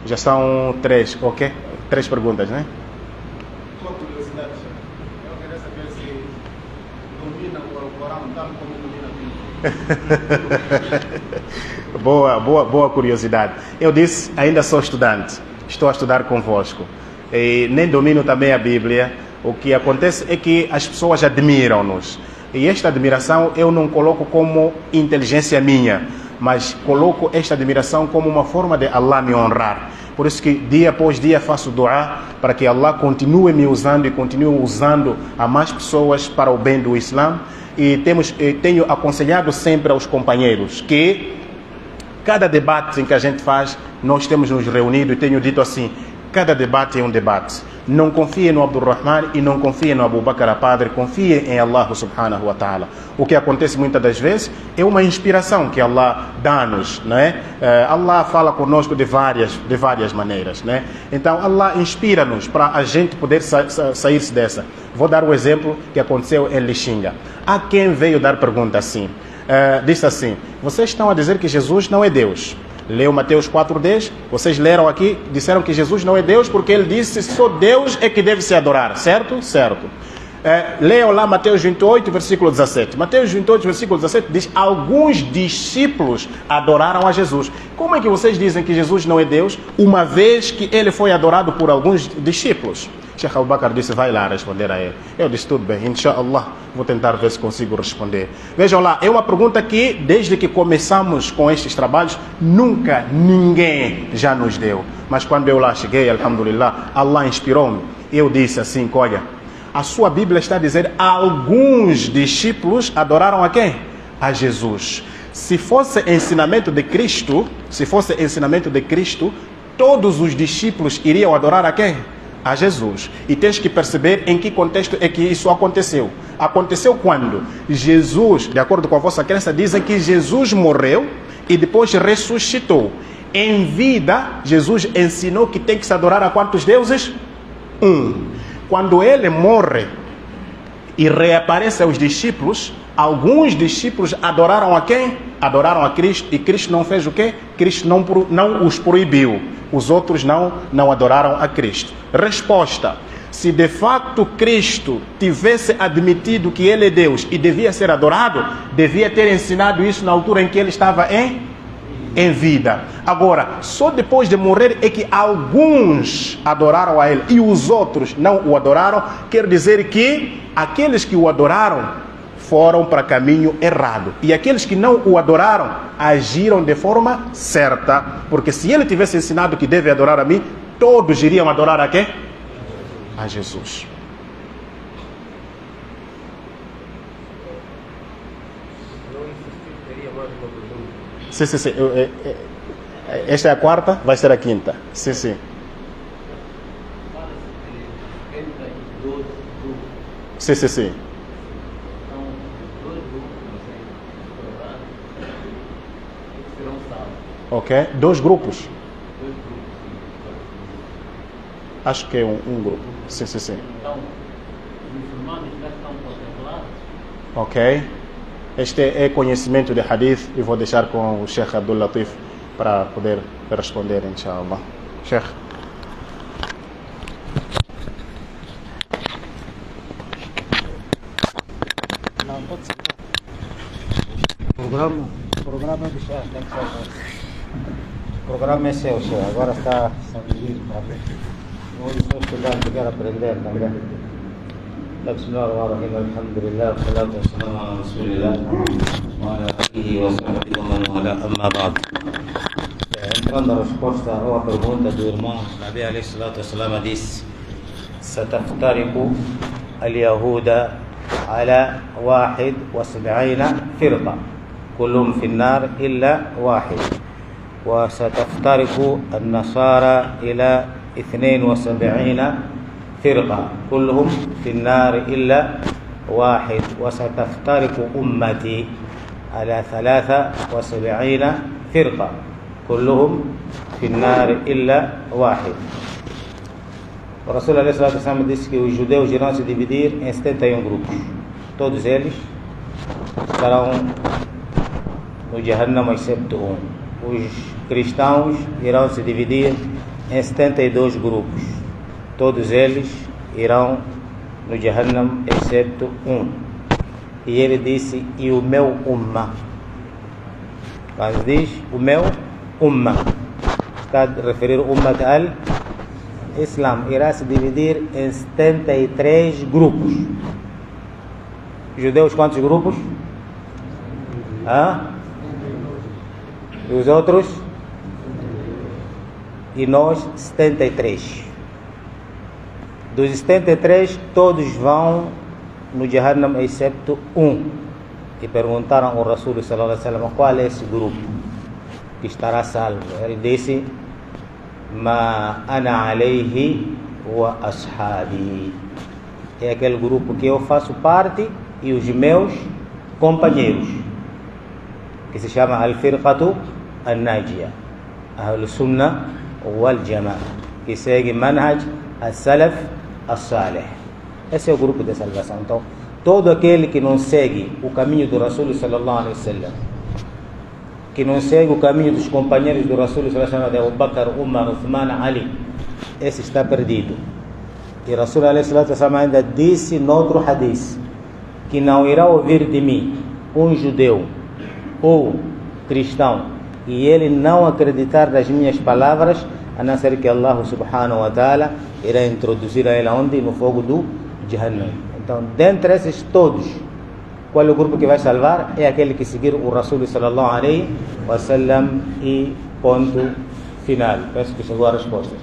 Já são 3, ok? 3 perguntas, né? Uma curiosidade, eu queria saber se domina o Corão tal como domina a Bíblia. Boa curiosidade. Eu disse, ainda sou estudante, estou a estudar convosco. E nem domino também a Bíblia. O que acontece é que as pessoas admiram-nos. E esta admiração eu não coloco como inteligência minha, mas coloco esta admiração como uma forma de Allah me honrar. Por isso que dia após dia faço dua para que Allah continue me usando e continue usando a mais pessoas para o bem do Islã. E tenho aconselhado sempre aos companheiros que cada debate em que a gente faz, nós temos nos reunido e tenho dito assim, cada debate é um debate. Não confiem no Abdul Rahman e não confiem no Abu Bakr Padre, confiem em Allah subhanahu wa ta'ala. O que acontece muitas das vezes é uma inspiração que Allah dá-nos, né? Allah fala conosco de várias maneiras, né? Então Allah inspira-nos para a gente poder sair-se dessa. Vou dar o exemplo que aconteceu em Lixinga. Há quem veio dar pergunta assim, disse assim, vocês estão a dizer que Jesus não é Deus. Leu Mateus 4:10, vocês leram aqui, disseram que Jesus não é Deus porque ele disse só Deus é que deve se adorar, certo? Certo. Leiam lá Mateus 28, versículo 17. Mateus 28, versículo 17 diz, alguns discípulos adoraram a Jesus. Como é que vocês dizem que Jesus não é Deus, uma vez que ele foi adorado por alguns discípulos? Sheikh Abu Bakr disse, vai lá responder a ele. Eu disse, tudo bem, inshallah, vou tentar ver se consigo responder. Vejam lá, é uma pergunta que, desde que começamos com estes trabalhos, nunca ninguém já nos deu. Mas quando eu lá cheguei, alhamdulillah, Allah inspirou-me. Eu disse assim, olha, a sua Bíblia está a dizer, alguns discípulos adoraram a quem? A Jesus. Se fosse ensinamento de Cristo, todos os discípulos iriam adorar a quem? A Jesus. E tens que perceber em que contexto é que isso aconteceu. Aconteceu quando Jesus, de acordo com a vossa crença, dizem que Jesus morreu e depois ressuscitou. Em vida, Jesus ensinou que tem que se adorar a quantos deuses? Quando ele morre e reaparece aos discípulos, alguns discípulos adoraram a quem? Adoraram a Cristo. E Cristo não fez o quê? Cristo não os proibiu. Os outros não adoraram a Cristo. Resposta. Se de facto Cristo tivesse admitido que ele é Deus e devia ser adorado, devia ter ensinado isso na altura em que ele estava em vida. Agora, só depois de morrer é que alguns adoraram a ele e os outros não o adoraram. Quer dizer que aqueles que o adoraram foram para caminho errado. E aqueles que não o adoraram agiram de forma certa. Porque se ele tivesse ensinado que deve adorar a mim, todos iriam adorar a quem? A Jesus. Sim. Esta é a quarta, vai ser a quinta. Sim. Sim. Ok, 2 grupos. Acho que é um grupo. Sim. Então, os muçulmanos já estão contemplados. Ok. Este é conhecimento de hadith e vou deixar com o Sheikh Abdul Latif para poder responder, inshallah. Sheikh. Não, pode ser. Programa do Sheikh, tem que ser. O programa é seu, Sheikh. Agora está dividido. Hoje estou estudando, quero aprender também. Bismillahirrahmanirrahim, alhamdulillah, salatu wassalamu ala rasulillah wa ala alihi wa sahbihi wa man wala, amma ba'd. Entrando a resposta a uma pergunta do irmão, Nabi alayhi salatu wassalam disse: "Sataftariqu al-yahuda ala 71 firqa, kullum fi an-nar illa wahid, wa sataftariqu an-nasara ila 72 فرقة كلهم في النار إلا واحد وستفترق أمتي على 73 فرقة كلهم في النار إلا واحد. O Rasul alayhi salatu wasallam disse que os judeus irão se dividir em 71 grupos. Todos eles estarão no Jahannam excepto um. Os cristãos irão se dividir em 72 grupos. Todos eles irão no Jahannam, exceto um. E ele disse, e o meu ummah. Quando diz o meu ummah, está a referir o ummah al-Islam. Irá se dividir em 73 grupos. Judeus, quantos grupos? E os outros? E nós, 73. Dos 73, todos vão no Jahannam, exceto um. E perguntaram ao Rasul sallallahu alaihi wasallam, qual é esse grupo que estará salvo? Ele disse, ma ana alayhi wa ashabi. É aquele grupo que eu faço parte e os meus companheiros, que se chama Al-Firqatu Al-Najiyah, Ahl-Sunnah wal-Jamaah, que segue Manhaj Al-Salaf Al-Salih. Esse é o grupo de salvação. Então, todo aquele que não segue o caminho do Rasul sallallahu alaihi wasallam, que não segue o caminho dos companheiros do Rasul sallallahu alaihi wasallam, de Abu Bakr, Umar, Uthman, Ali, esse está perdido. E Rasul sallallahu alaihi wasallam ainda disse noutro hadith, que não irá ouvir de mim um judeu ou cristão e ele não acreditar nas minhas palavras, a não ser que Allah subhanahu wa ta'ala irá introduzir a ele onde? No fogo do Jahannam. Então, dentre esses todos, qual é o grupo que vai salvar? É aquele que seguir o Rasul sallallahu alaihi wasallam. E ponto final. Peço que chegou a resposta.